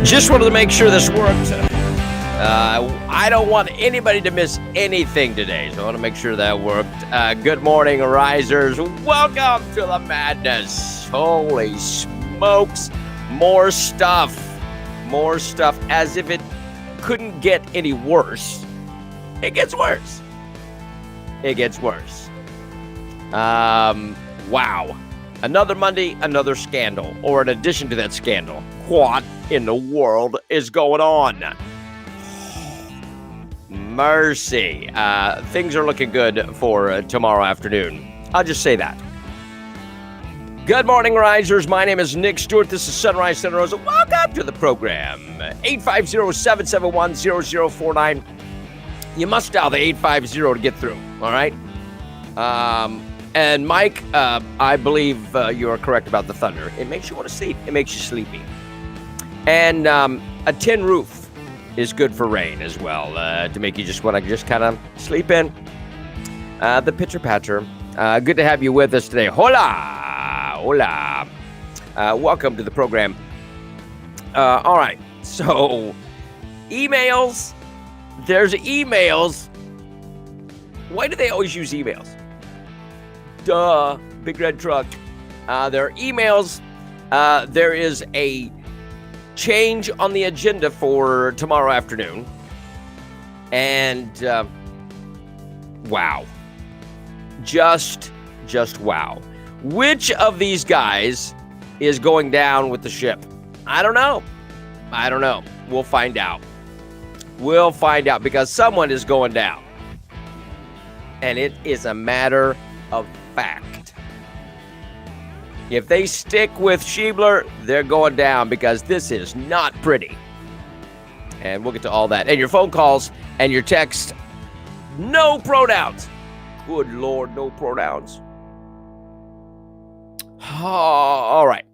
Just wanted to make sure this worked. I don't want anybody to miss anything today, so I want to make sure that worked. Good morning, risers. Welcome to the madness. Holy smokes. More stuff. More stuff. As if it couldn't get any worse. It gets worse. It gets worse. Wow. Another Monday, another scandal. Or in addition to that scandal, what in the world is going on? Mercy. Things are looking good for tomorrow afternoon. I'll just say that. Good morning, risers. My name is Nick Stewart. This is Sunrise Santa Rosa. Welcome to the program. 850-771-0049. You must dial the 850 to get through, all right? And Mike, I believe you are correct about the thunder. It makes you want to sleep. It makes you sleepy. And a tin roof is good for rain as well, to make you just want to just kind of sleep in. The pitcher patcher. Good to have you with us today. Hola, hola. Welcome to the program. All right, so emails. There's emails. Why do they always use emails? Duh, big red truck. There are emails. There is a change on the agenda for tomorrow afternoon. And wow. Just wow. Which of these guys is going down with the ship? I don't know. We'll find out. We'll find out because someone is going down. And it is a matter of fact. If they stick with Schiebler, they're going down because this is not pretty. And we'll get to all that. And your phone calls and your text, no pronouns. Good Lord, no pronouns. Oh, all right.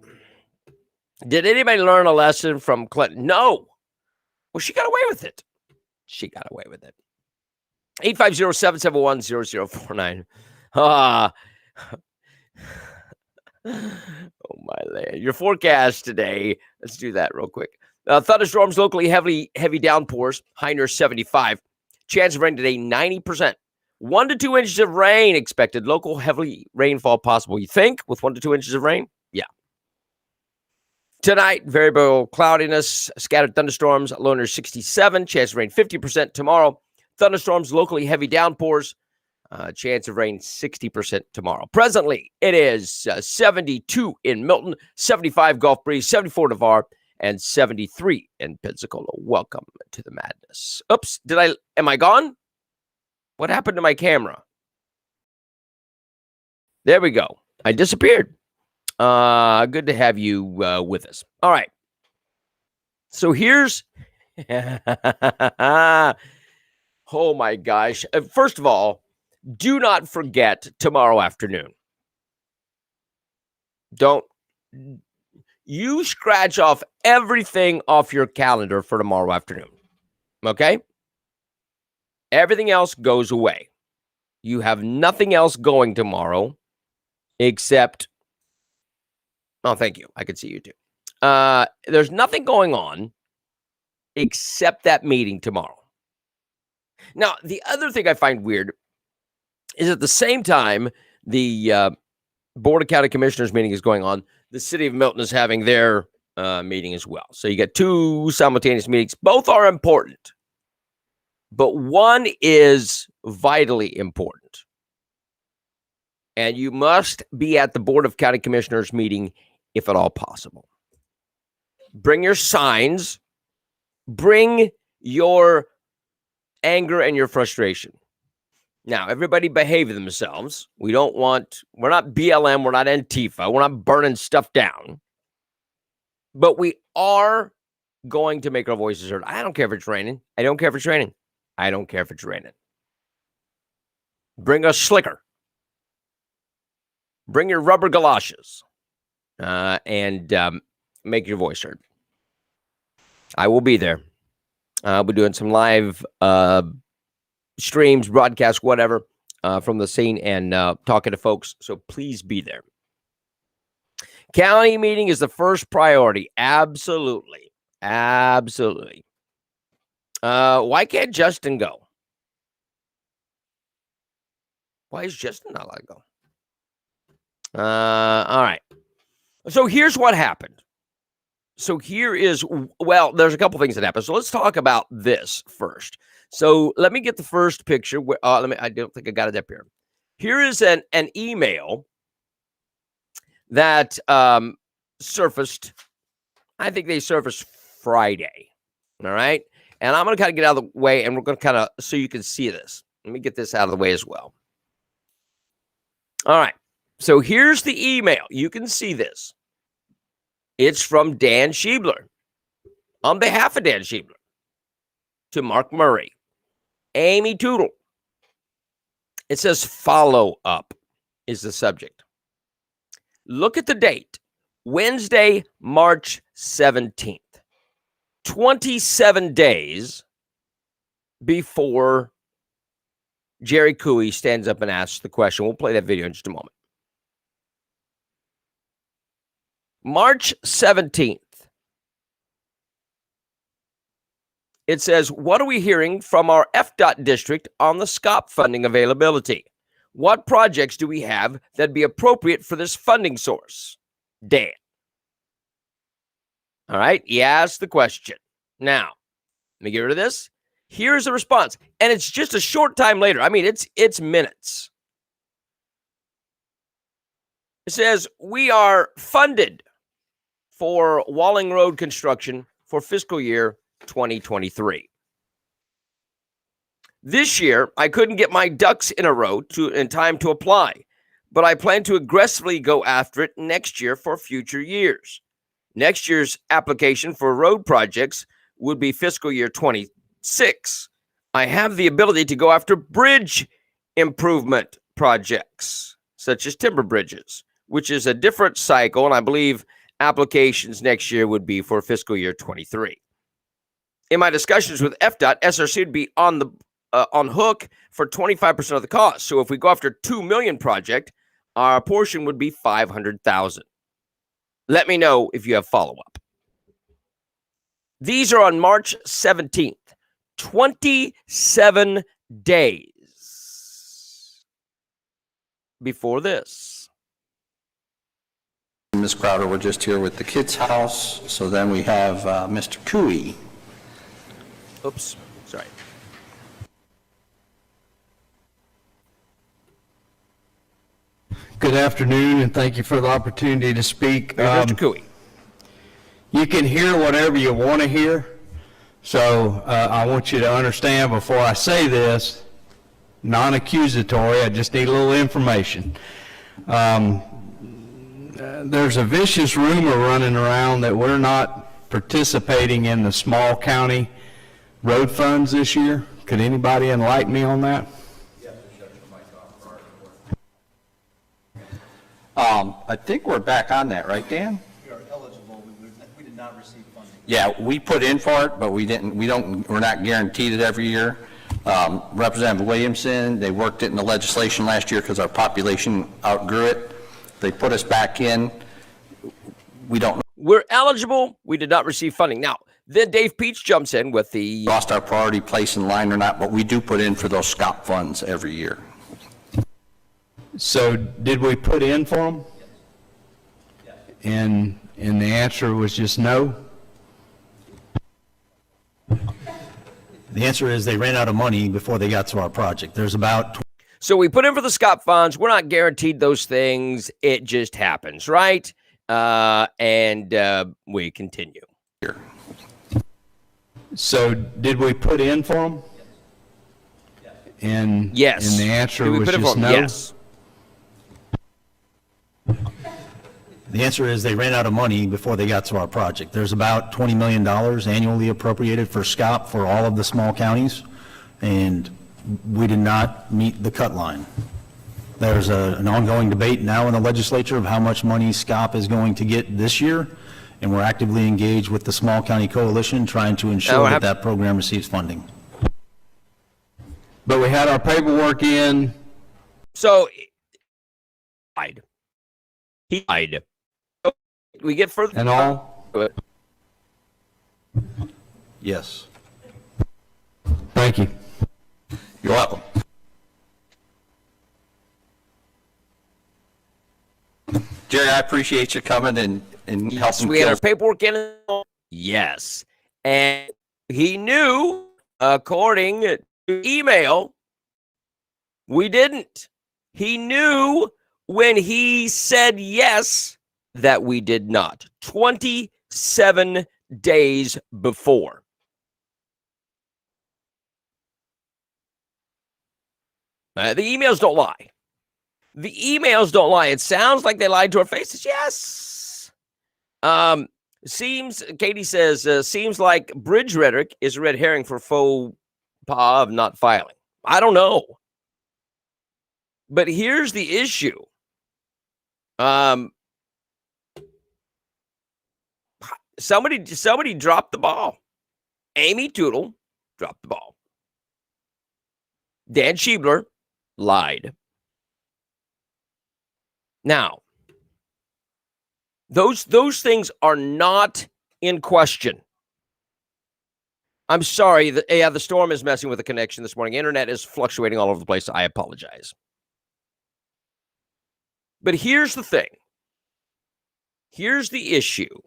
Did anybody learn a lesson from Clinton? No. Well, she got away with it. 850-771-0049. Oh, my land. Your forecast today. Let's do that real quick. Thunderstorms, locally heavy downpours, high near 75. Chance of rain today, 90%. 1 to 2 inches of rain expected. Local heavy rainfall possible. You think with 1 to 2 inches of rain? Yeah. Tonight, variable cloudiness, scattered thunderstorms, low near 67. Chance of rain, 50% tomorrow. Thunderstorms, locally heavy downpours. Chance of rain, 60% tomorrow. Presently, it is 72 in Milton, 75 Gulf Breeze, 74 Navarre, and 73 in Pensacola. Welcome to the madness. Oops, am I gone? What happened to my camera? There we go. I disappeared. Good to have you with us. All right. So here's... oh, my gosh. First of all, do not forget tomorrow afternoon. You scratch off everything off your calendar for tomorrow afternoon. Okay? Everything else goes away. You have nothing else going tomorrow except... Oh, thank you. I can see you too. There's nothing going on except that meeting tomorrow. Now, the other thing I find weird is at the same time the Board of County Commissioners meeting is going on, the city of Milton is having their meeting as well. So you get two simultaneous meetings. Both are important, but one is vitally important. And you must be at the Board of County Commissioners meeting if at all possible. Bring your signs. Bring your anger and your frustration. Now, everybody behave themselves. We're not BLM, we're not Antifa, we're not burning stuff down. But we are going to make our voices heard. I don't care if it's raining. I don't care if it's raining. I don't care if it's raining. Bring a slicker. Bring your rubber galoshes. And make your voice heard. I will be there. We're doing some live streams, broadcasts, whatever, from the scene and talking to folks. So please be there. County meeting is the first priority. Absolutely. Absolutely. Why can't Justin go? Why is Justin not allowed to go? All right. So here's what happened. There's a couple things that happened. So let's talk about this first. So let me get the first picture. I don't think I got it up here. Here is an email that surfaced. I think they surfaced Friday. All right. And I'm going to kind of get out of the way and we're going to kind of, so you can see this. Let me get this out of the way as well. All right. So here's the email. You can see this. It's from Dan Schiebler, on behalf of Dan Schiebler, to Mark Murray, Amy Tootle. It says follow up is the subject. Look at the date, Wednesday, March 17th, 27 days before Jerry Cooey stands up and asks the question. We'll play that video in just a moment. March 17th. It says, what are we hearing from our FDOT district on the SCOP funding availability? What projects do we have that'd be appropriate for this funding source? Dan. All right, he asked the question. Now, let me get rid of this. Here's the response. And it's just a short time later. I mean, it's minutes. It says, we are funded for Walling Road construction for fiscal year 2023. This year, I couldn't get my ducks in a row in time to apply, but I plan to aggressively go after it next year for future years. Next year's application for road projects would be fiscal year 26. I have the ability to go after bridge improvement projects, such as timber bridges, which is a different cycle, and I believe applications next year would be for fiscal year 23. In my discussions with FDOT, SRC would be on hook for 25% of the cost. So if we go after $2 million project, our portion would be $500,000. Let me know if you have follow-up. These are on March 17th, 27 days before this. Ms. Crowder, we're just here with the kids' house. So then we have Mr. Cooey. Oops, sorry. Good afternoon, and thank you for the opportunity to speak. Mr. Cooey. You can hear whatever you want to hear, so I want you to understand before I say this, non-accusatory, I just need a little information. There's a vicious rumor running around that we're not participating in the small county road funds this year. Could anybody enlighten me on that? I think we're back on that, right, Dan? We are eligible. We did not receive funding. Yeah, we put in for it, but we're not guaranteed it every year. Representative Williamson, they worked it in the legislation last year because our population outgrew it. They put us back in. We don't know. We're eligible. We did not receive funding. Now, then Dave Peach jumps in with the... Lost our priority place in line or not, but we do put in for those SCOP funds every year. So did we put in for them? And the answer was just no? The answer is they ran out of money before they got to our project. There's about... So we put in for the SCOP funds. We're not guaranteed those things. It just happens, right? And we continue. So did we put in for them? And Yes. And the answer Did we was put in just for 'em? no? Yes. The answer is they ran out of money before they got to our project. There's about $20 million annually appropriated for SCOP for all of the small counties, and we did not meet the cut line. There's an ongoing debate now in the legislature of how much money SCOP is going to get this year, and we're actively engaged with the Small County Coalition trying to ensure that that program receives funding. But we had our paperwork in. So he lied. We get further And all? Yes. Thank you. You're welcome. Jerry, I appreciate you coming and helping. We had our paperwork in. Yes. And he knew, according to email, we didn't. He knew when he said yes that we did not. 27 days before. The emails don't lie. The emails don't lie. It sounds like they lied to our faces. Yes. Katie says, seems like bridge rhetoric is a red herring for faux pas of not filing. I don't know. But here's the issue. Somebody dropped the ball. Amy Tootle dropped the ball. Dan Schiebler lied. Now, those things are not in question. I'm sorry. The storm is messing with the connection this morning. Internet is fluctuating all over the place. I apologize. But here's the thing. Here's the issue.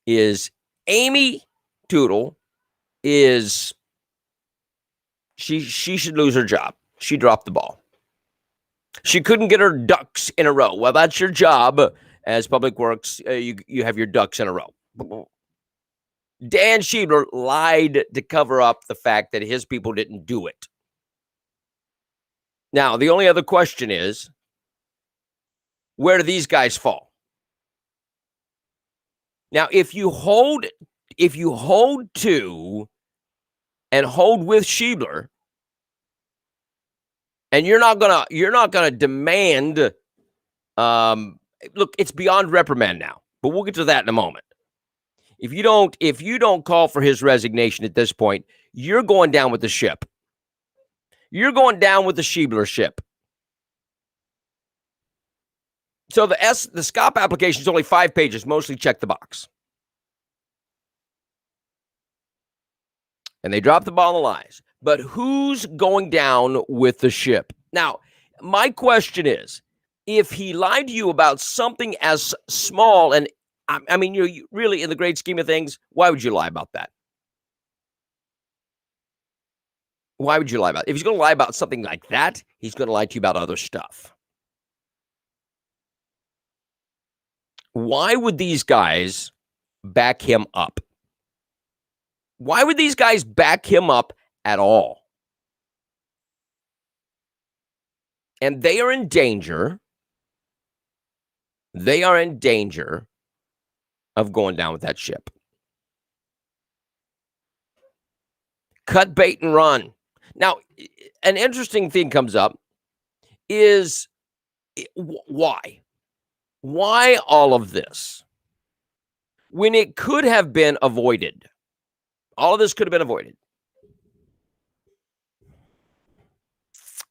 Is Amy Tootle is she should lose her job. She dropped the ball. She couldn't get her ducks in a row. Well, that's your job as Public Works. You have your ducks in a row. Dan Schiebler lied to cover up the fact that his people didn't do it. Now, the only other question is, where do these guys fall? Now, if you hold to and hold with Schiebler, and you're not gonna demand. Look, it's beyond reprimand now, but we'll get to that in a moment. If you don't call for his resignation at this point, you're going down with the ship. You're going down with the Schiebler ship. So the SCOP application is only 5 pages, mostly check the box. And they dropped the ball on the lies. But who's going down with the ship? Now, my question is, if he lied to you about something as small, and I mean, you really, in the great scheme of things, why would you lie about that? Why would you lie about it? If he's going to lie about something like that, he's going to lie to you about other stuff. Why would these guys back him up? Why would these guys back him up at all? And they are in danger. They are in danger of going down with that ship. Cut bait and run. Now, an interesting thing comes up is why? Why all of this? When it could have been avoided. All of this could have been avoided.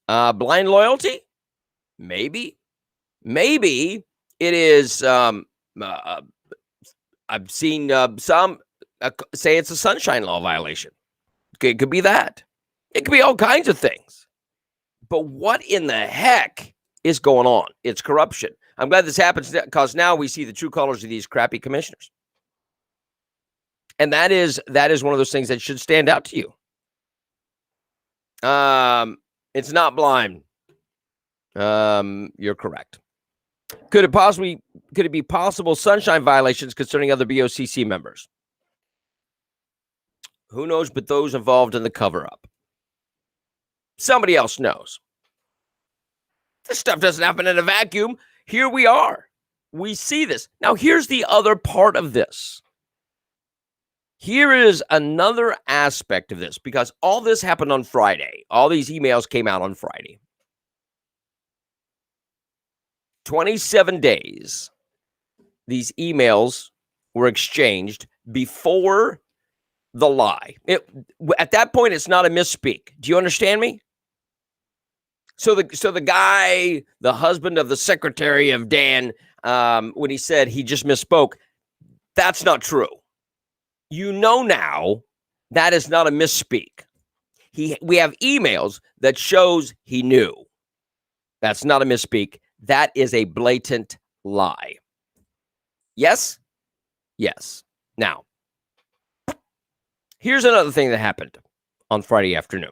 Blind loyalty? Maybe. Maybe it is I've seen some say it's a sunshine law violation. It could be that. It could be all kinds of things. But what in the heck is going on? It's corruption. I'm glad this happens because now we see the true colors of these crappy commissioners. And that is one of those things that should stand out to you. It's not blind. You're correct. Could it be possible sunshine violations concerning other BOCC members? Who knows but those involved in the cover-up? Somebody else knows. This stuff doesn't happen in a vacuum. Here we are. We see this. Now, here's the other part of this. Here is another aspect of this, because all this happened on Friday. All these emails came out on Friday. 27 days, these emails were exchanged before the lie. At that point, it's not a misspeak. Do you understand me? So the guy, the husband of the secretary of Dan, when he said he just misspoke, that's not true. You know now that is not a misspeak. We have emails that shows he knew. That's not a misspeak. That is a blatant lie. Yes? Yes. Now, here's another thing that happened on Friday afternoon.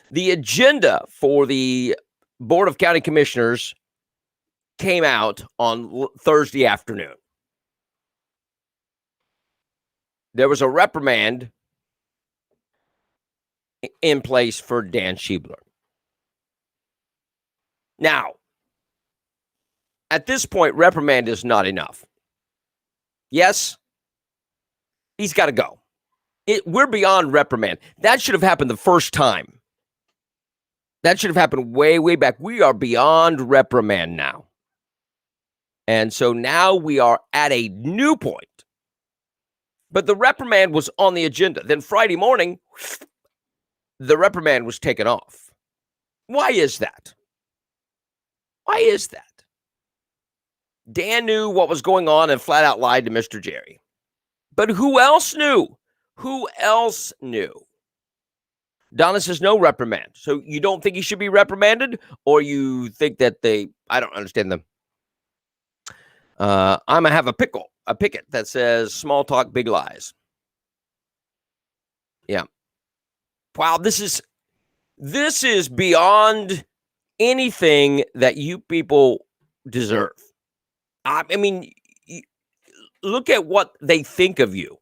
The agenda for the Board of County Commissioners came out on Thursday afternoon. There was a reprimand in place for Dan Schiebler. Now, at this point, reprimand is not enough. Yes, he's got to go. We're beyond reprimand. That should have happened the first time. That should have happened way, way back. We are beyond reprimand now. And so now we are at a new point. But the reprimand was on the agenda. Then Friday morning, the reprimand was taken off. Why is that? Why is that? Dan knew what was going on and flat out lied to Mr. Jerry. But who else knew? Who else knew? Donna says no reprimand. So you don't think he should be reprimanded? Or you think that I don't understand them. I'm going to have a picket that says small talk, big lies. Yeah. Wow, this is beyond anything that you people deserve. I mean, look at what they think of you.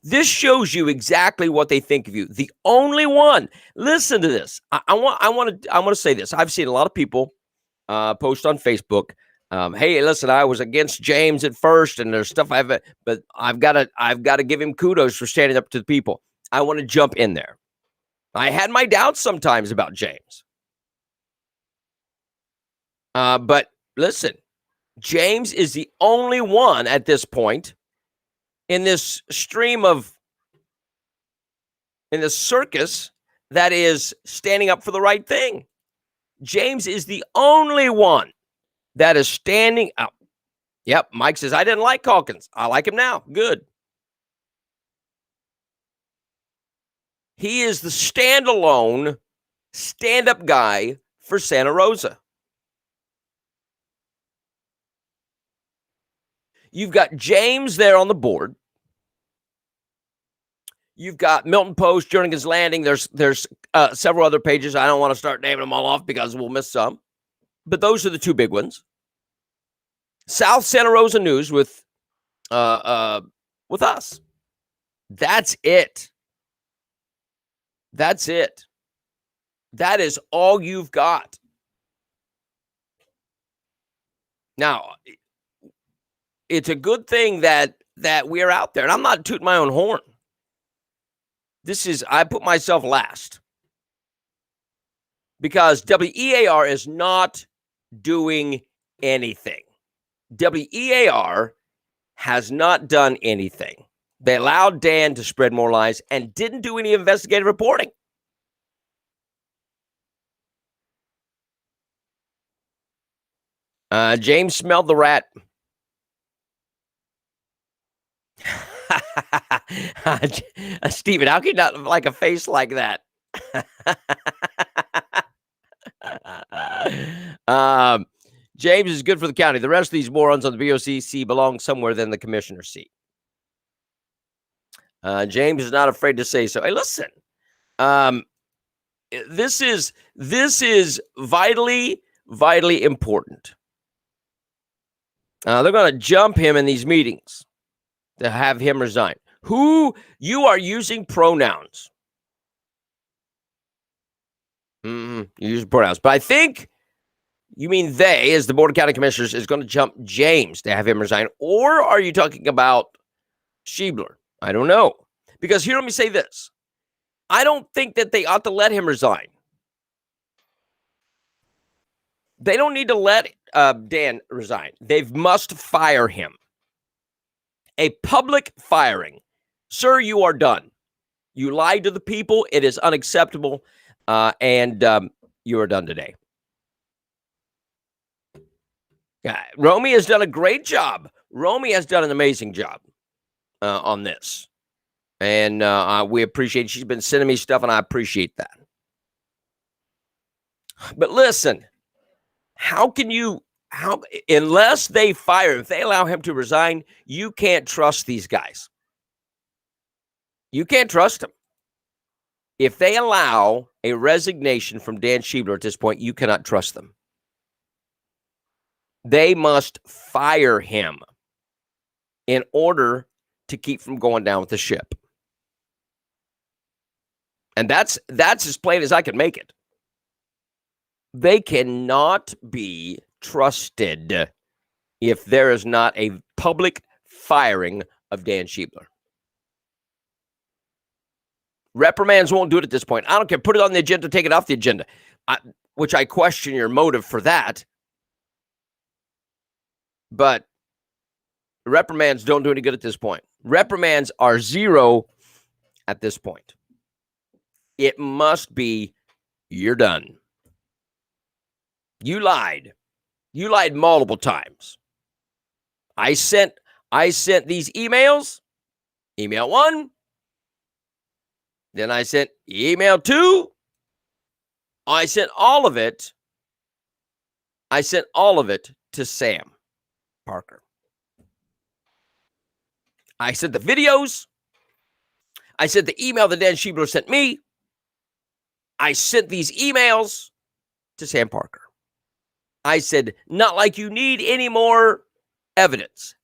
This shows you exactly what they think of you. The only one. Listen to this. I want to say this. I've seen a lot of people post on Facebook. Hey, listen, I was against James at first, and there's stuff but I've got to give him kudos for standing up to the people. I want to jump in there. I had my doubts sometimes about James. But listen, James is the only one at this point in this stream in this circus that is standing up for the right thing. James is the only one that is standing up. Yep, Mike says, I didn't like Calkins. I like him now. Good. He is the standalone, stand-up guy for Santa Rosa. You've got James there on the board. You've got Milton Post, Jernigan's Landing. There's several other pages. I don't want to start naming them all off because we'll miss some. But those are the two big ones. South Santa Rosa News with us. That's it. That's it. That is all you've got. Now, it's a good thing that we're out there. And I'm not tooting my own horn. I put myself last. Because WEAR is not doing anything. WEAR has not done anything. They allowed Dan to spread more lies and didn't do any investigative reporting. James smelled the rat. Stephen, how can you not like a face like that? James is good for the county. The rest of these morons on the BOCC belong somewhere than the commissioner's seat. James is not afraid to say so. Hey, listen, this is vitally important. They're going to jump him in these meetings to have him resign. Who you are using pronouns? You use pronouns, but I think you mean they, as the Board of County Commissioners, is going to jump James to have him resign, or are you talking about Schiebler? I don't know, because here, let me say this: I don't think that they ought to let him resign. They don't need to let Dan resign. They must fire him. A public firing. Sir, you are done. You lied to the people. It is unacceptable. And you are done today. Romy has done a great job. Romy has done an amazing job on this. And we appreciate it. She's been sending me stuff, and I appreciate that. But listen, unless they fire him, if they allow him to resign, you can't trust these guys. You can't trust them. If they allow a resignation from Dan Schiebler at this point, you cannot trust them. They must fire him in order to keep from going down with the ship. And that's as plain as I can make it. They cannot be trusted if there is not a public firing of Dan Schiebler. Reprimands won't do it at this point. I don't care. Put it on the agenda, take it off the agenda, which I question your motive for that. But reprimands don't do any good at this point. Reprimands are zero at this point. It must be, you're done. You lied. You lied multiple times. I sent these emails. Email 1. Then I sent email 2. I sent all of it. To Sam Parker. I sent the videos. I sent the email that Dan Schiebler sent me. I sent these emails to Sam Parker. I said, not like you need any more evidence,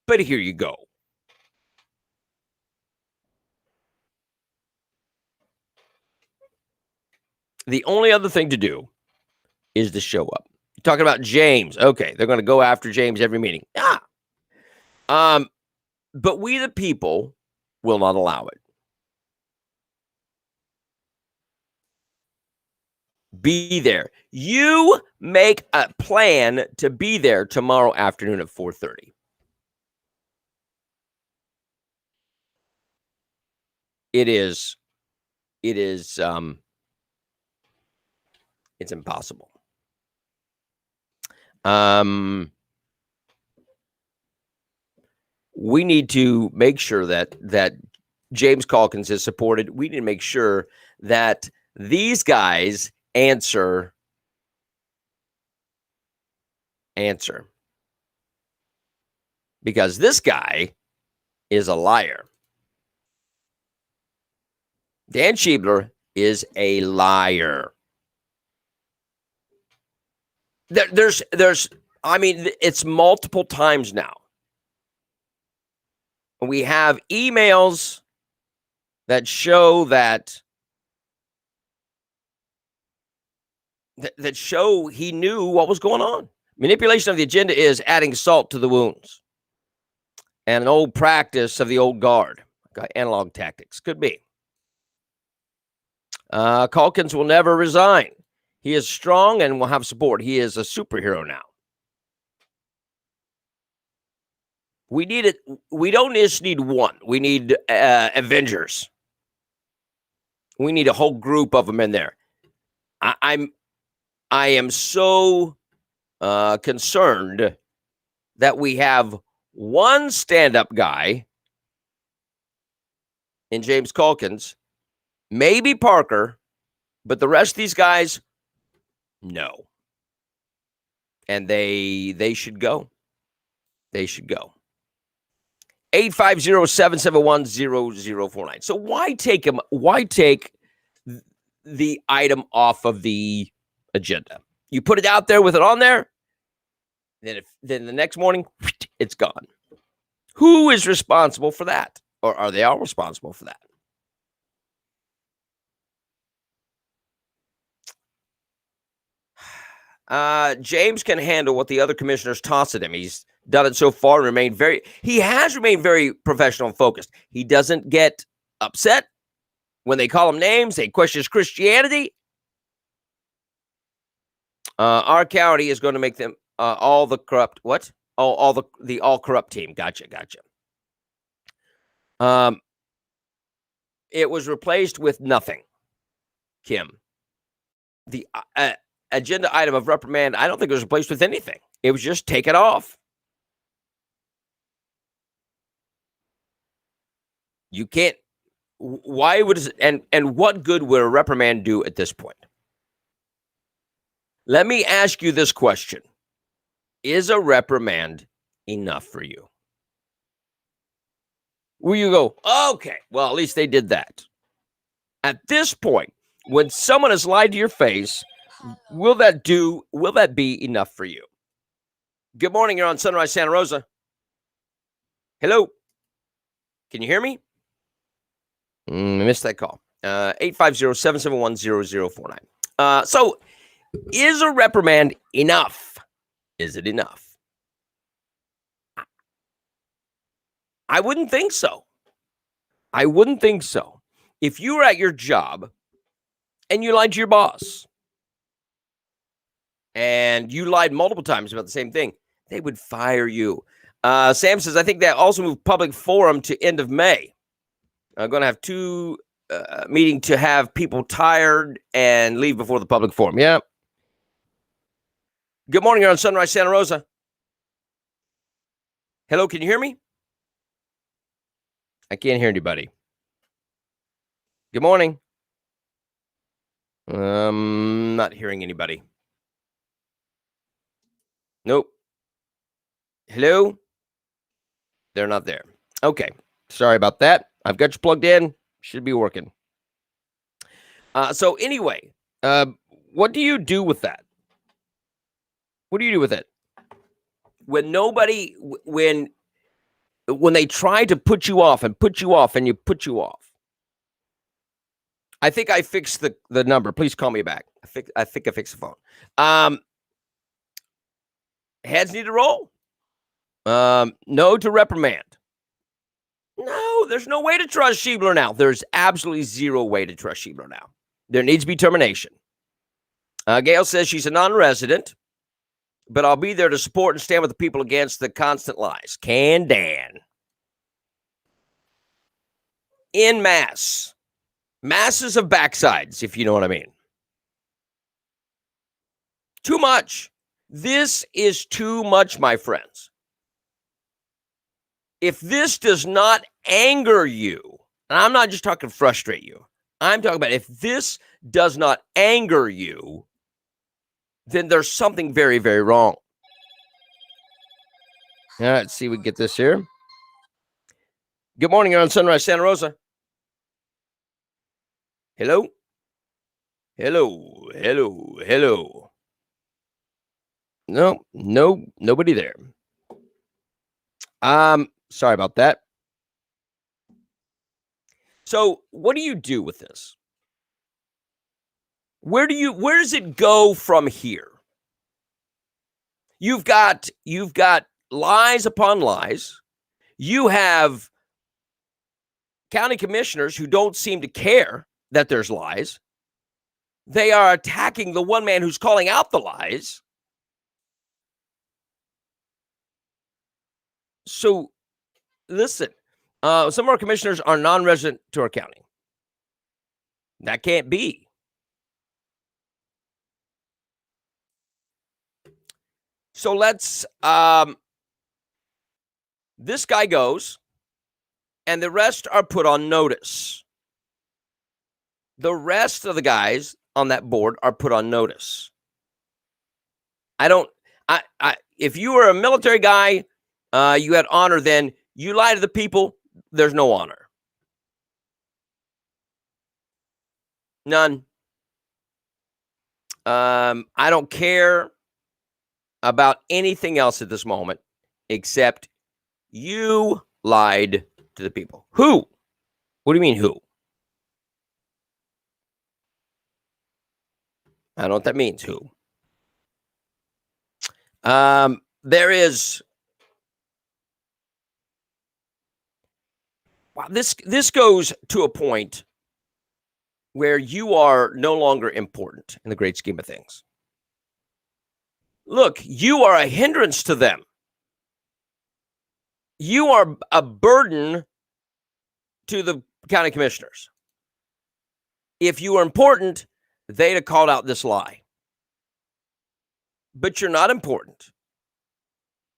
but here you go. The only other thing to do is to show up. You're talking about James. Okay, they're going to go after James every meeting. But we the people will not allow it. Be there. You make a plan to be there tomorrow afternoon at 4:30. It's impossible. We need to make sure that James Calkins is supported. We need to make sure that these guys answer. Because this guy is a liar. Dan Schiebler is a liar. It's multiple times now. We have emails that show that show he knew what was going on. Manipulation of the agenda is adding salt to the wounds. And an old practice of the old guard. Analog tactics. Could be. Calkins will never resign. He is strong and will have support. He is a superhero now. We need it. We don't just need one. We need Avengers. We need a whole group of them in there. I am so concerned that we have one stand-up guy in James Calkins, maybe Parker, but the rest of these guys, no. And they should go. They should go. 850-771-0049. So why take him? Why take the item off of the agenda? You put it out there with it on there, then the next morning it's gone. Who is responsible for that? Or are they all responsible for that? James can handle what the other commissioners toss at him. He's done it so far and he has remained very professional and focused. He doesn't get upset when they call him names. They question his Christianity. Our county is going to make them all the corrupt. What? All the all corrupt team. Gotcha. It was replaced with nothing. Kim, the agenda item of reprimand, I don't think it was replaced with anything. It was just taken off. You can't. Why would it, and what good would a reprimand do at this point? Let me ask you this question. Is a reprimand enough for you? Will you go, okay, well, at least they did that. At this point, when someone has lied to your face, will that be enough for you? Good morning, you're on Sunrise Santa Rosa. Hello? Can you hear me? I missed that call. 850-771-0049. So, is a reprimand enough? Is it enough? I wouldn't think so. If you were at your job and you lied to your boss, and you lied multiple times about the same thing, they would fire you. Sam says, I think that also moved public forum to end of May. I'm going to have two meeting to have people tired and leave before the public forum. Yeah. Good morning. You're on Sunrise Santa Rosa. Hello. Can you hear me? I can't hear anybody. Good morning. Not hearing anybody. Nope. Hello? They're not there. Okay. Sorry about that. I've got you plugged in. Should be working. So anyway, what do you do with that? What do you do with it? When they try to put you off and you put you off. I think I fixed the number. Please call me back. I think I fixed the phone. Heads need to roll. No to reprimand. No, there's no way to trust Schiebler now. There's absolutely zero way to trust Schiebler now. There needs to be termination. Gail says she's a non-resident, but I'll be there to support and stand with the people against the constant lies. Can Dan. In mass. Masses of backsides, if you know what I mean. Too much. This is too much, my friends. If this does not anger you, and I'm not just talking frustrate you, I'm talking about if this does not anger you, then there's something very, very wrong. All right, let's see if we can get this here. Good morning, you're on Sunrise Santa Rosa. Hello? Hello. No, nobody there. Sorry about that. So what do you do with this? Where does it go from here? You've got lies upon lies. You have county commissioners who don't seem to care that there's lies. They are attacking the one man who's calling out the lies. So, listen, some of our commissioners are non-resident to our county. That can't be. So let's, this guy goes, and the rest are put on notice. The rest of the guys on that board are put on notice. If you were a military guy, you had honor, then you lie to the people, there's no honor. None. I don't care about anything else at this moment except you lied to the people. Who? What do you mean, who? I don't know what that means, who. There is... Wow, this goes to a point where you are no longer important in the great scheme of things. Look, you are a hindrance to them. You are a burden to the county commissioners. If you were important, they'd have called out this lie. But you're not important.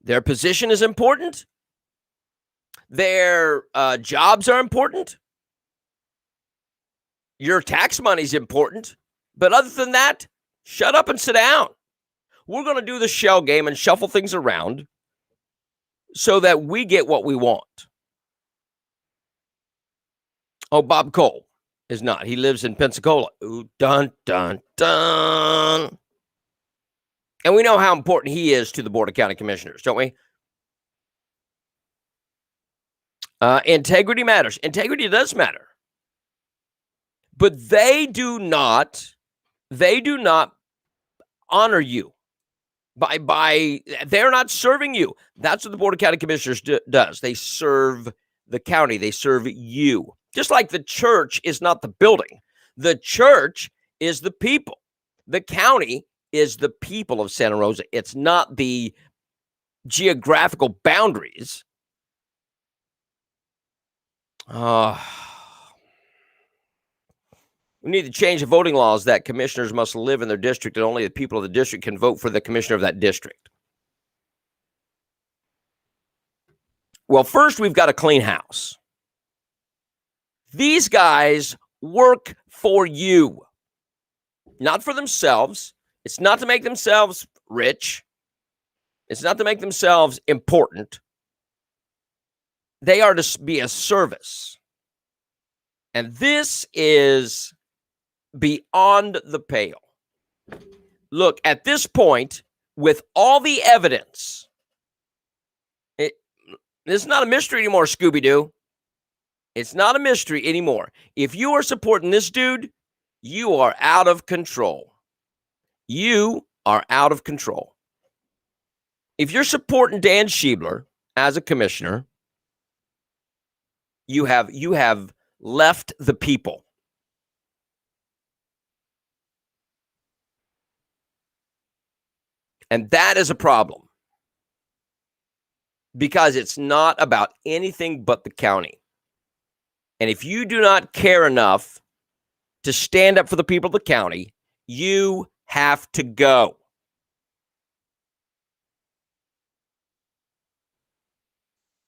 Their position is important. Their jobs are important. Your tax money is important. But other than that, shut up and sit down. We're going to do the shell game and shuffle things around so that we get what we want. Oh, Bob Cole is not. He lives in Pensacola. Ooh, dun, dun, dun. And we know how important he is to the Board of County Commissioners, don't we? Integrity matters. Integrity does matter. But they do not honor you. They're not serving you. That's what the Board of County Commissioners does. They serve the county. They serve you. Just like the church is not the building. The church is the people. The county is the people of Santa Rosa. It's not the geographical boundaries. We need to change the voting laws that commissioners must live in their district and only the people of the district can vote for the commissioner of that district. Well, first, we've got a clean house. These guys work for you, not for themselves. It's not to make themselves rich. It's not to make themselves important. They are to be a service. And this is beyond the pale. Look, at this point, with all the evidence, it's not a mystery anymore, Scooby-Doo. It's not a mystery anymore. If you are supporting this dude, you are out of control. You are out of control. If you're supporting Dan Schiebler as a commissioner, you have left the people. And that is a problem. Because it's not about anything but the county. And if you do not care enough to stand up for the people of the county, you have to go.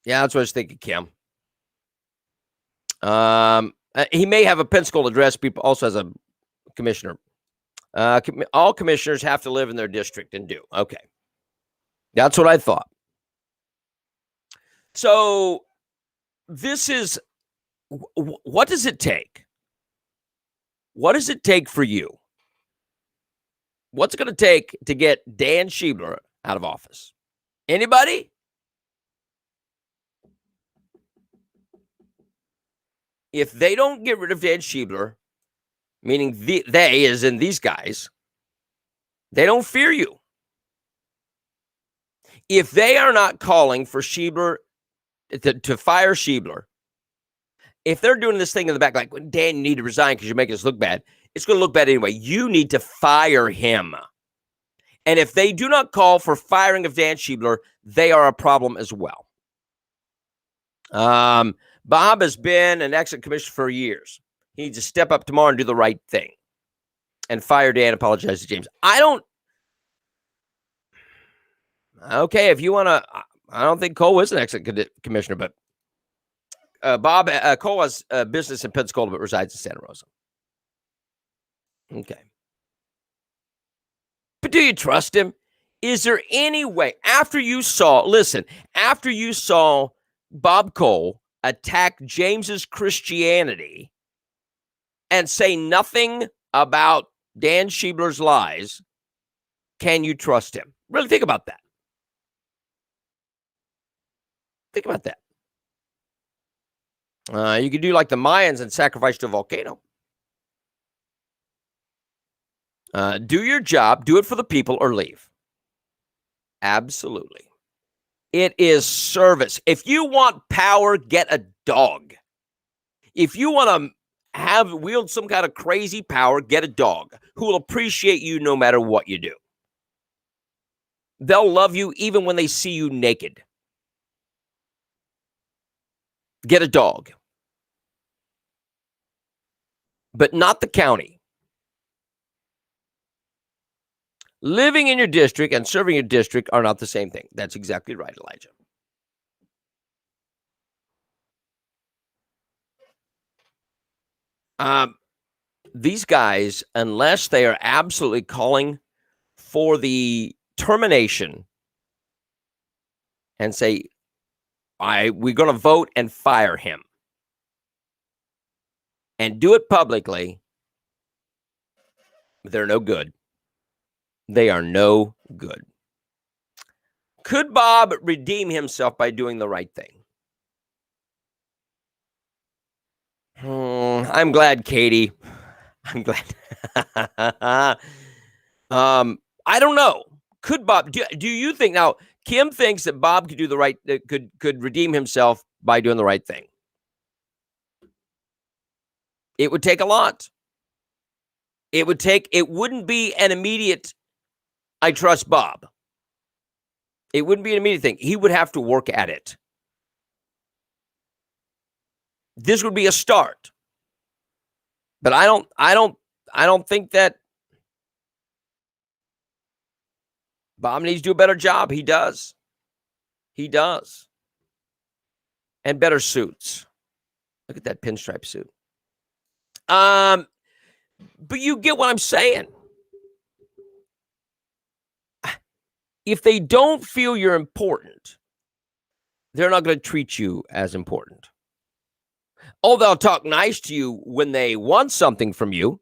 Yeah, that's what I was thinking, Kim. He may have a Pensacola address. People also has a commissioner. All commissioners have to live in their district and do. Okay. That's what I thought. So this is, what does it take? What does it take for you? What's it going to take to get Dan Schiebler out of office? Anybody? If they don't get rid of Dan Schiebler, meaning they as in these guys, they don't fear you. If they are not calling for Schiebler to fire Schiebler, if they're doing this thing in the back, like, Dan, you need to resign because you're making us look bad, it's going to look bad anyway. You need to fire him. And if they do not call for firing of Dan Schiebler, they are a problem as well. Bob has been an exit commissioner for years. He needs to step up tomorrow and do the right thing. And fire Dan, apologize to James. Okay, if you want to, I don't think Cole is an exit commissioner, but Bob Cole has a business in Pensacola but resides in Santa Rosa. Okay. But do you trust him? Is there any way, after you saw Bob Cole attack James's Christianity and say nothing about Dan Schiebler's lies, can you trust him? Really think about that. Think about that. You could do like the Mayans and sacrifice to a volcano. Do your job, do it for the people, or leave. Absolutely. It is service. If you want power, get a dog. If you want to wield some kind of crazy power, get a dog who will appreciate you no matter what you do. They'll love you even when they see you naked. Get a dog. But not the county. Living in your district and serving your district are not the same thing. That's exactly right, Elijah. These guys, unless they are absolutely calling for the termination and say, we're going to vote and fire him, and do it publicly, they're no good. They are no good. Could Bob redeem himself by doing the right thing? I'm glad, Katie. I'm glad. I don't know. Could Bob? Do you think now? Kim thinks that Bob could do the right. Could redeem himself by doing the right thing. It would take a lot. It wouldn't be an immediate, I trust Bob. It wouldn't be an immediate thing. He would have to work at it. This would be a start. But I don't think that Bob needs to do a better job. He does. He does. And better suits. Look at that pinstripe suit. But you get what I'm saying. If they don't feel you're important, they're not going to treat you as important. Oh, they'll talk nice to you when they want something from you.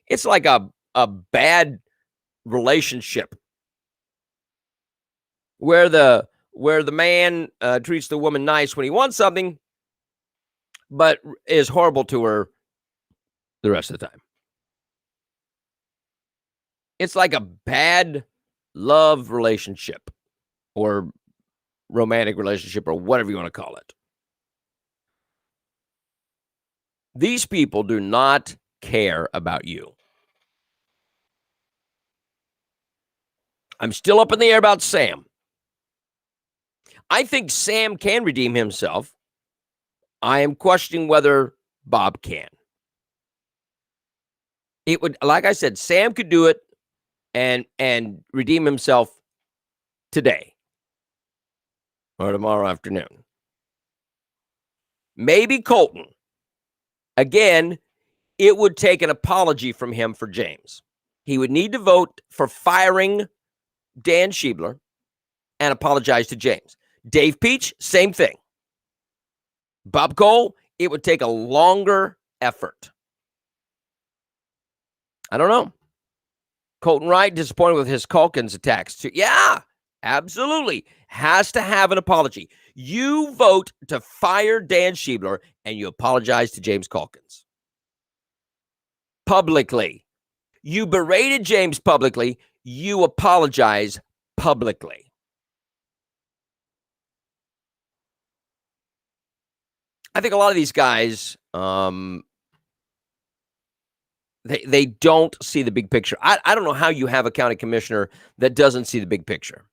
It's like a bad relationship where the man treats the woman nice when he wants something, but is horrible to her the rest of the time. It's like a bad love relationship or romantic relationship or whatever you want to call it. These people do not care about you. I'm still up in the air about Sam. I think Sam can redeem himself. I am questioning whether Bob can. It would, like I said, Sam could do it and redeem himself today or tomorrow afternoon. Maybe Colton. Again, it would take an apology from him for James. He would need to vote for firing Dan Schiebler and apologize to James. Dave Peach, same thing. Bob Cole, it would take a longer effort. I don't know. Colton Wright, disappointed with his Calkins attacks too. Yeah, absolutely. Has to have an apology. You vote to fire Dan Schiebler and you apologize to James Calkins. Publicly. You berated James publicly. You apologize publicly. I think a lot of these guys, they don't see the big picture. I don't know how you have a county commissioner that doesn't see the big picture.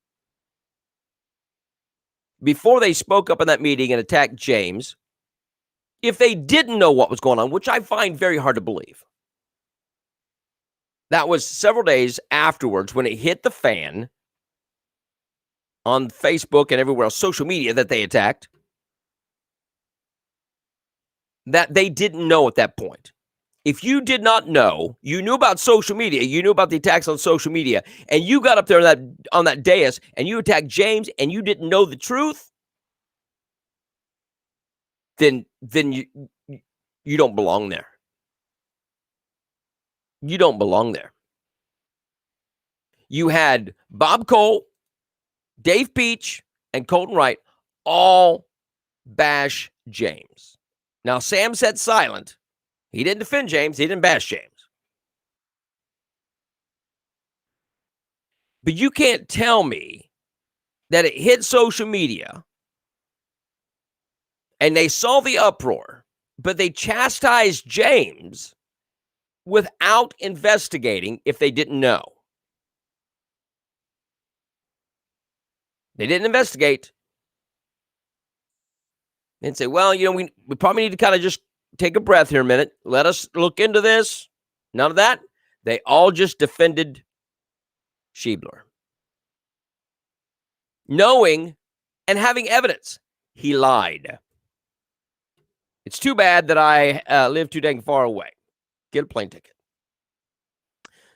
Before they spoke up in that meeting and attacked James, if they didn't know what was going on, which I find very hard to believe, that was several days afterwards when it hit the fan on Facebook and everywhere else, social media that they attacked. that they didn't know at that point. If you did not know, you knew about social media, you knew about the attacks on social media, and you got up there on that dais and you attacked James and you didn't know the truth, then you don't belong there. You don't belong there. You had Bob Cole, Dave Peach, and Colton Wright all bash James. Now, Sam sat silent. He didn't defend James. He didn't bash James. But you can't tell me that it hit social media and they saw the uproar, but they chastised James without investigating if they didn't know. They didn't investigate. And say, well, we probably need to kind of just take a breath here a minute. Let us look into this. None of that. They all just defended Schiebler. Knowing and having evidence. He lied. It's too bad that I live too dang far away. Get a plane ticket.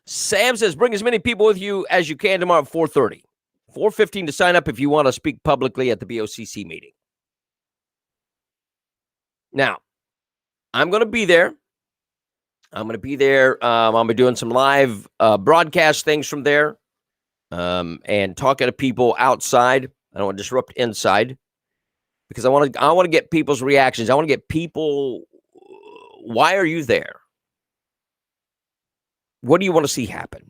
Sam says, bring as many people with you as you can tomorrow at 4:30. 4:15 to sign up if you want to speak publicly at the BOCC meeting. Now, I'm going to be there. I'm going to be there. I'm going to be doing some live broadcast things from there and talking to people outside. I don't want to disrupt inside because I want to get people's reactions. I want to get people, why are you there? What do you want to see happen?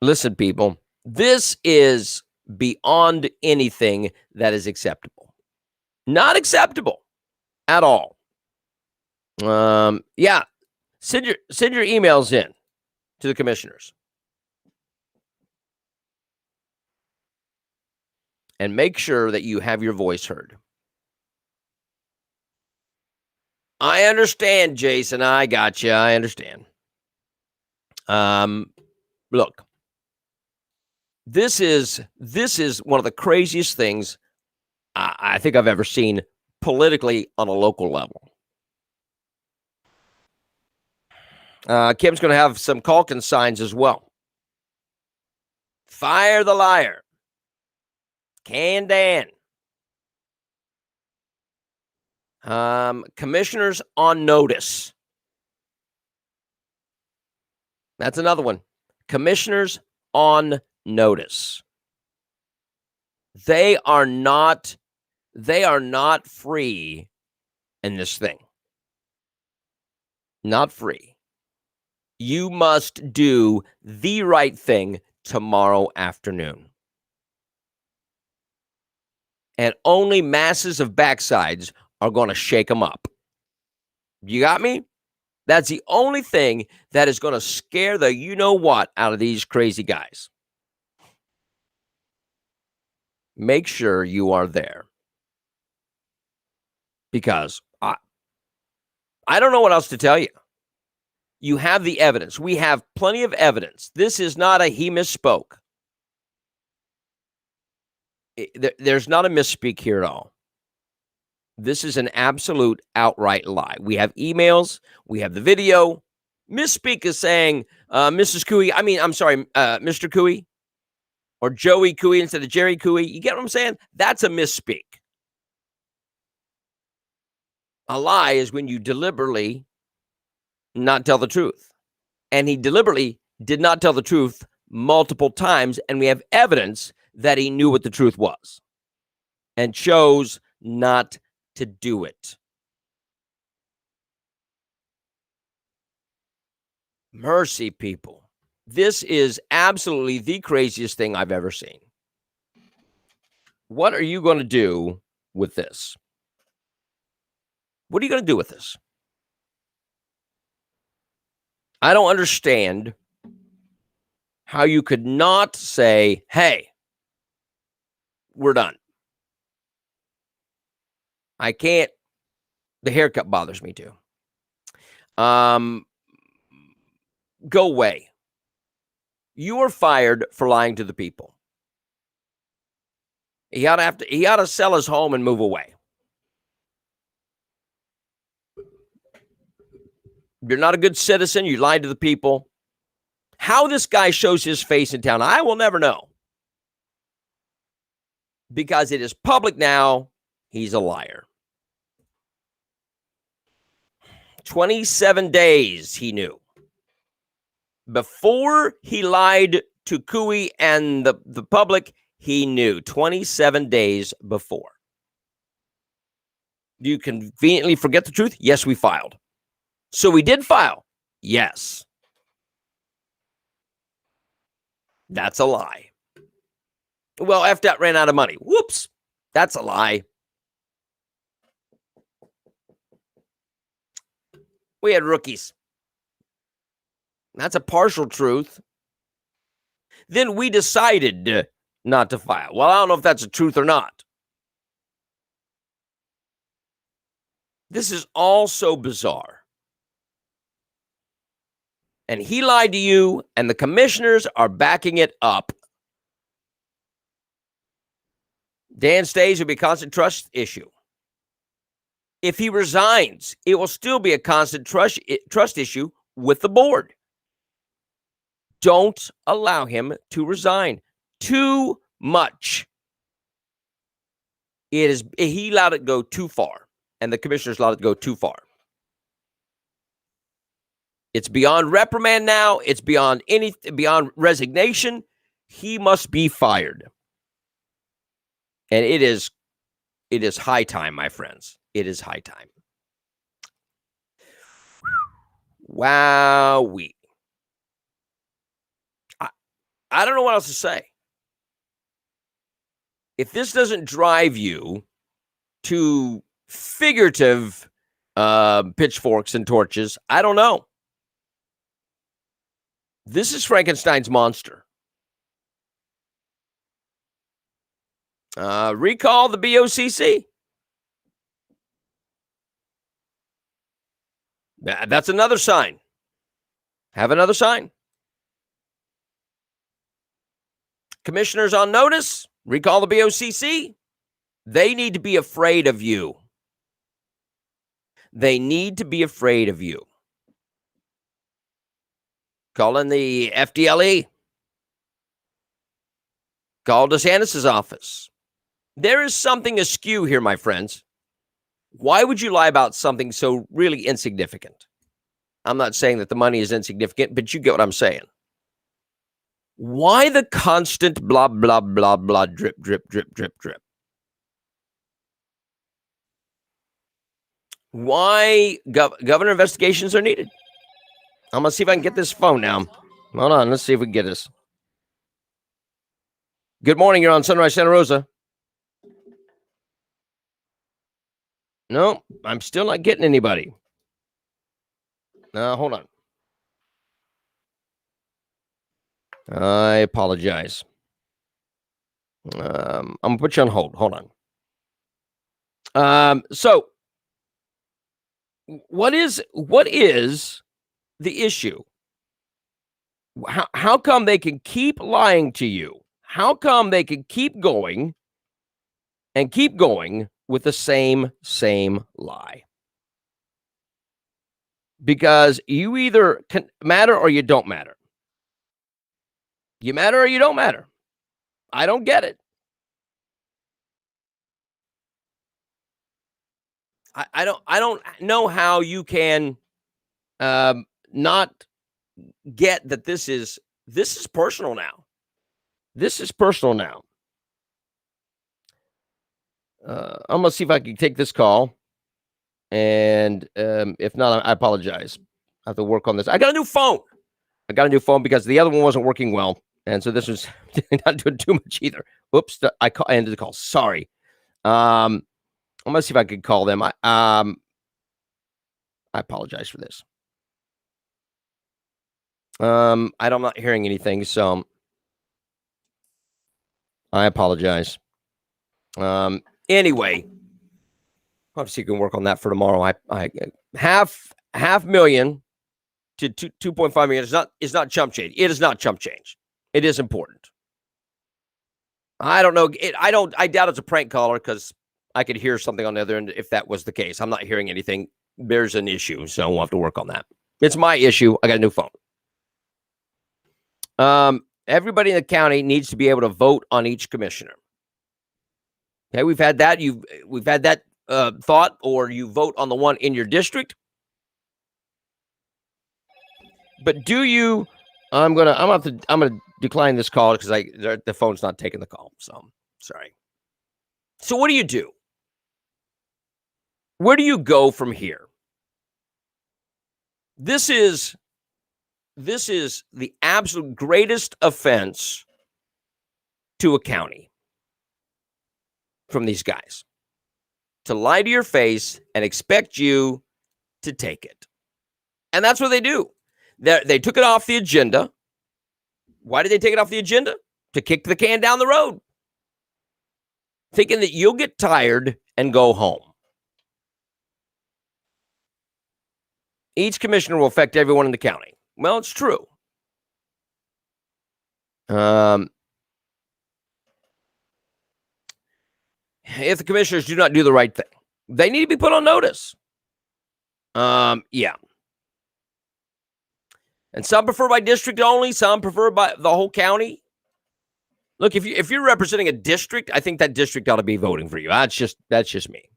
Listen, people, this is beyond anything that is acceptable. Not acceptable at all. Yeah, send your emails in to the commissioners. And make sure that you have your voice heard. I understand, Jason. I got you. I understand. Look, this is one of the craziest things I think I've ever seen politically on a local level. Kim's going to have some Calkin signs as well. Fire the liar. Can Dan. Commissioners on notice. That's another one. Commissioners on notice. They are not free in this thing. Not free. You must do the right thing tomorrow afternoon. And only masses of backsides are going to shake them up. You got me? That's the only thing that is going to scare the you-know-what out of these crazy guys. Make sure you are there. Because I don't know what else to tell you. You have the evidence. We have plenty of evidence. This is not a he misspoke. There's not a misspeak here at all. This is an absolute outright lie. We have emails. We have the video. Misspeak is saying, Mrs. Cooey, Mr. Cooey, or Joey Cooey instead of Jerry Cooey. You get what I'm saying? That's a misspeak. A lie is when you deliberately not tell the truth. And he deliberately did not tell the truth multiple times, and we have evidence that he knew what the truth was and chose not to do it. Mercy, people. This is absolutely the craziest thing I've ever seen. What are you going to do with this? What are you going to do with this? I don't understand how you could not say, hey, we're done. I can't. The haircut bothers me too. Go away. You are fired for lying to the people. He ought to sell his home and move away. You're not a good citizen. You lied to the people. How this guy shows his face in town, I will never know. Because it is public now, he's a liar. 27 days he knew. Before he lied to Cooey and the public, he knew 27 days before. Do you conveniently forget the truth? Yes, we filed. So we did file. Yes. That's a lie. Well, FDOT ran out of money. Whoops. That's a lie. We had rookies. That's a partial truth. Then we decided not to file. Well, I don't know if that's a truth or not. This is all so bizarre. And he lied to you, and the commissioners are backing it up. Dan stays, will be a constant trust issue. If he resigns, it will still be a constant trust issue with the board. Don't allow him to resign. Too much. He allowed it go too far, and the commissioners allowed it to go too far. It's beyond reprimand now. It's beyond resignation. He must be fired. And it is high time, my friends. It is high time. Wowee. I don't know what else to say. If this doesn't drive you to figurative pitchforks and torches, I don't know. This is Frankenstein's monster. Recall the BOCC. That's another sign. Have another sign. Commissioners on notice. Recall the BOCC. They need to be afraid of you. They need to be afraid of you. Call in the FDLE. Call DeSantis' office. There is something askew here, my friends. Why would you lie about something so really insignificant? I'm not saying that the money is insignificant, but you get what I'm saying. Why the constant blah, blah, blah, blah, drip, drip, drip, drip, drip? Why governor investigations are needed? I'm going to see if I can get this phone now. Hold on. Let's see if we can get this. Good morning. You're on Sunrise Santa Rosa. No, I'm still not getting anybody. Hold on. I apologize. I'm going to put you on hold. Hold on. So what is the issue? How come they can keep lying to you? How come they can keep going with the same lie? Because you either can matter or you don't matter. You matter or you don't matter. I don't get it. I don't know how you can not get that this is personal now. This is personal now. I'm gonna see if I can take this call, and if not, I apologize. I have to work on this. I got a new phone. Because the other one wasn't working well, and so this was not doing too much either. Oops, I ended the call. Sorry. I'm gonna see if I could call them. I apologize for this. I'm not hearing anything, so I apologize. Anyway, obviously you can work on that for tomorrow. I half $500,000 to 2.5 million is not chump change. It is not chump change. It is important. I don't know. I doubt it's a prank caller because I could hear something on the other end if that was the case. I'm not hearing anything. There's an issue, so we'll have to work on that. It's my issue. I got a new phone. Everybody in the county needs to be able to vote on each commissioner. Okay, we've had that. We've had that thought, or you vote on the one in your district. But do you? I'm gonna decline this call because the phone's not taking the call. So sorry. So what do you do? Where do you go from here? This is the absolute greatest offense to a county from these guys, to lie to your face and expect you to take it. And that's what they do. They took it off the agenda. Why did they take it off the agenda? To kick the can down the road, thinking that you'll get tired and go home. Each commissioner will affect everyone in the county. Well, it's true. If the commissioners do not do the right thing, they need to be put on notice. Yeah. And some prefer by district only. Some prefer by the whole county. Look, if you're representing a district, I think that district ought to be voting for you. That's just me.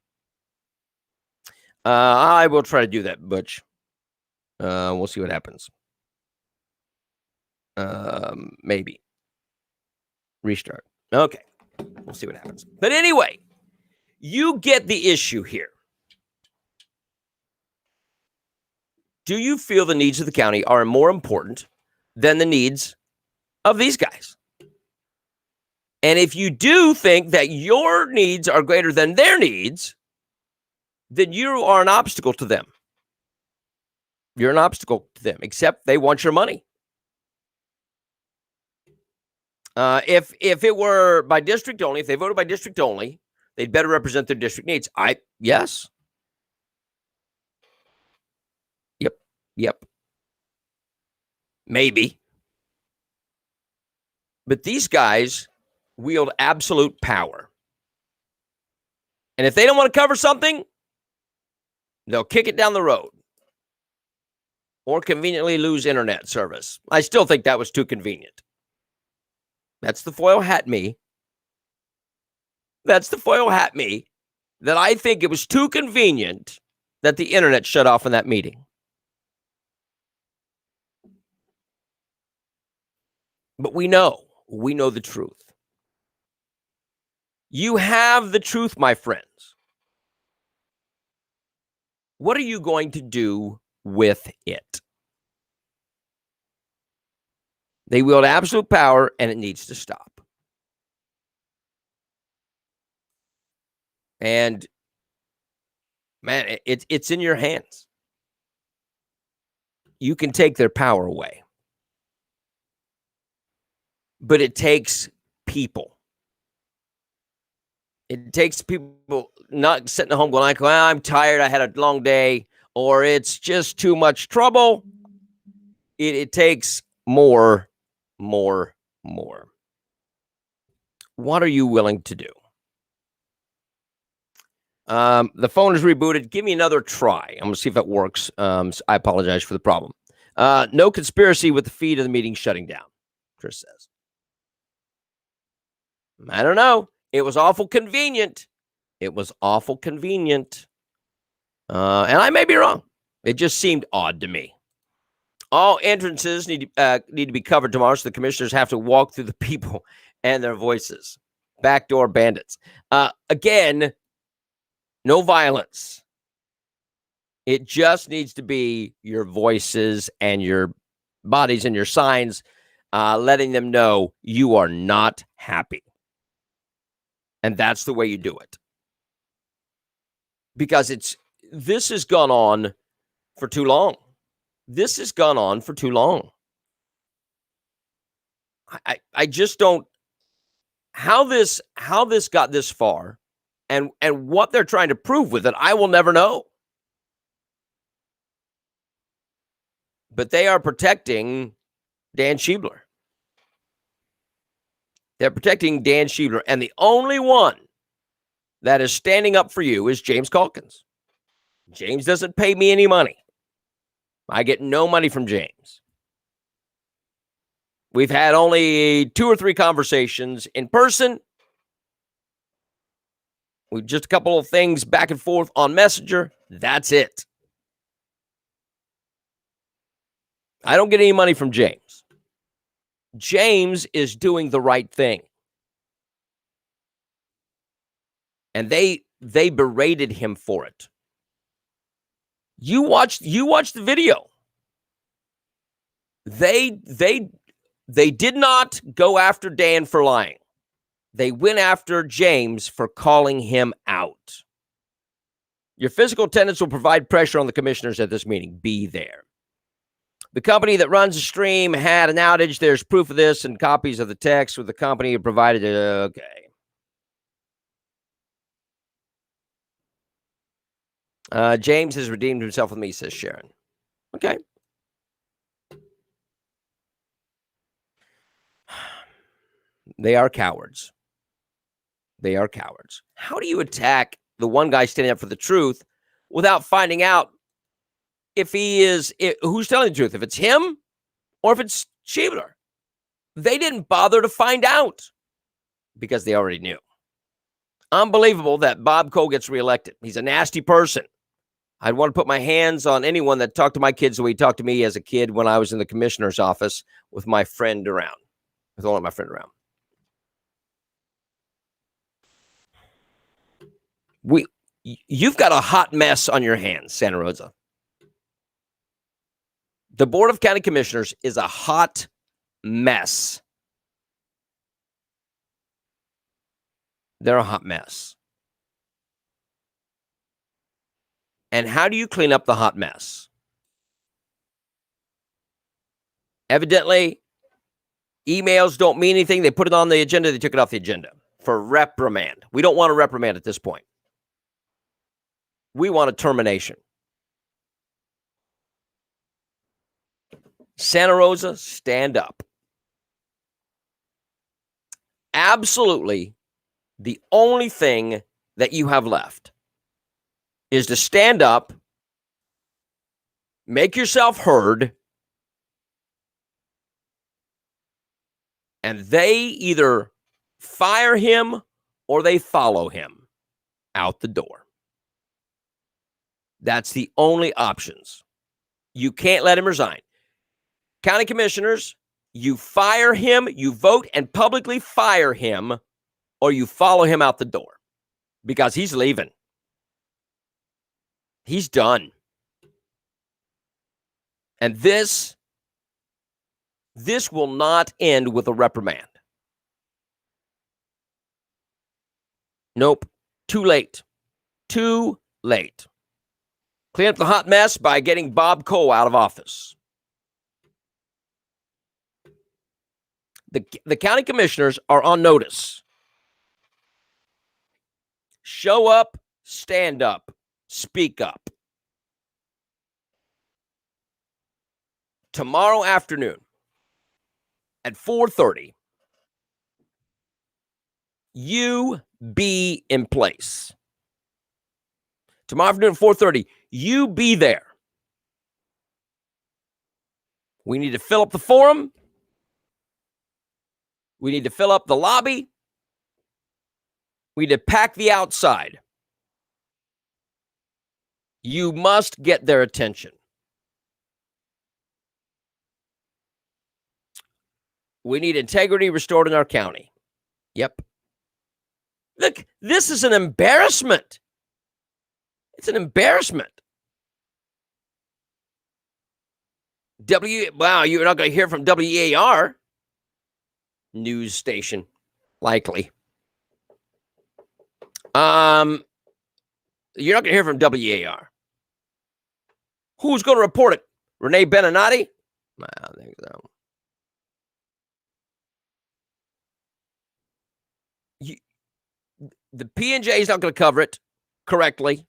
I will try to do that, Butch. We'll see what happens. Maybe. Restart. Okay. We'll see what happens. But anyway, you get the issue here. Do you feel the needs of the county are more important than the needs of these guys? And if you do think that your needs are greater than their needs, then you are an obstacle to them. You're an obstacle to them, except they want your money. If it were by district only, if they voted by district only, they'd better represent their district needs. Yes. Yep. Maybe. But these guys wield absolute power. And if they don't want to cover something, they'll kick it down the road. Or conveniently lose internet service. I still think that was too convenient. That's the foil hat me. That I think it was too convenient that the internet shut off in that meeting. But we know the truth. You have the truth, my friends. What are you going to do with it? They wield absolute power, and it needs to stop. And man, it's in your hands. You can take their power away. But it takes people. It takes people not sitting at home going like, well, I'm tired, I had a long day, or it's just too much trouble. It takes more. What are you willing to do? The phone is rebooted. Give me another try. I'm going to see if it works. I apologize for the problem. No conspiracy with the feed of the meeting shutting down, Chris says. I don't know. It was awful convenient. And I may be wrong. It just seemed odd to me. All entrances need to be covered tomorrow, so the commissioners have to walk through the people and their voices. Backdoor bandits. Again, no violence. It just needs to be your voices and your bodies and your signs, letting them know you are not happy. And that's the way you do it. Because this has gone on for too long. I just don't, how this got this far and what they're trying to prove with it, I will never know. But they are protecting Dan Schiebler. They're protecting Dan Schiebler. And the only one that is standing up for you is James Calkins. James doesn't pay me any money. I get no money from James. We've had only 2 or 3 conversations in person. We've just a couple of things back and forth on Messenger. That's it. I don't get any money from James. James is doing the right thing. And they berated him for it. You watched the video. They did not go after Dan for lying. They went after James for calling him out. Your physical attendance will provide pressure on the commissioners at this meeting. Be there. The company that runs the stream had an outage. There's proof of this and copies of the text with the company who provided it. Okay. James has redeemed himself with me, says Sharon. Okay. They are cowards. They are cowards. How do you attack the one guy standing up for the truth without finding out if he is, who's telling the truth, if it's him or if it's Schiebler? They didn't bother to find out because they already knew. Unbelievable that Bob Cole gets reelected. He's a nasty person. I'd want to put my hands on anyone that talked to my kids the way he talked to me as a kid when I was in the commissioner's office with my friend around, with only my friend around. You've got a hot mess on your hands, Santa Rosa. The Board of County Commissioners is a hot mess. They're a hot mess. And how do you clean up the hot mess? Evidently, emails don't mean anything. They put it on the agenda. They took it off the agenda for reprimand. We don't want a reprimand at this point. We want a termination. Santa Rosa, stand up. Absolutely, the only thing that you have left is to stand up, make yourself heard, and they either fire him or they follow him out the door. That's the only options. You can't let him resign. County commissioners, you fire him, you vote and publicly fire him, or you follow him out the door because he's leaving. He's done. And this will not end with a reprimand. Nope. Too late. Too late. Clean up the hot mess by getting Bob Cole out of office. The county commissioners are on notice. Show up, stand up, speak up. Tomorrow afternoon at 4:30, you be in place. Tomorrow afternoon at 4:30, you be there. We need to fill up the forum. We need to fill up the lobby. We need to pack the outside. You must get their attention. We need integrity restored in our county. Yep. Look, this is an embarrassment. It's an embarrassment. Wow, you're not going to hear from WEAR. News station, likely. You're not going to hear from WEAR. Who's going to report it? Renee Beninati? I think so. The P&J is not going to cover it correctly.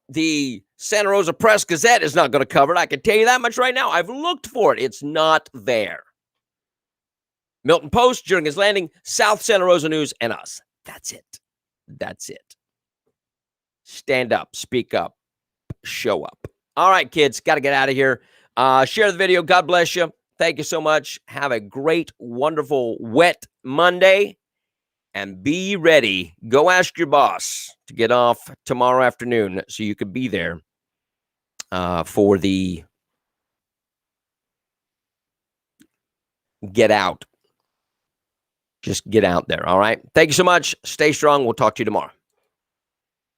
The Santa Rosa Press Gazette is not going to cover it. I can tell you that much right now. I've looked for it. It's not there. Milton Post, during his landing, South Santa Rosa News, and us. That's it. That's it. Stand up, speak up, show up. All right, kids, got to get out of here. Share the video. God bless you. Thank you so much. Have a great, wonderful, wet Monday. And be ready. Go ask your boss to get off tomorrow afternoon so you could be there for the get out. Just get out there, all right? Thank you so much. Stay strong. We'll talk to you tomorrow.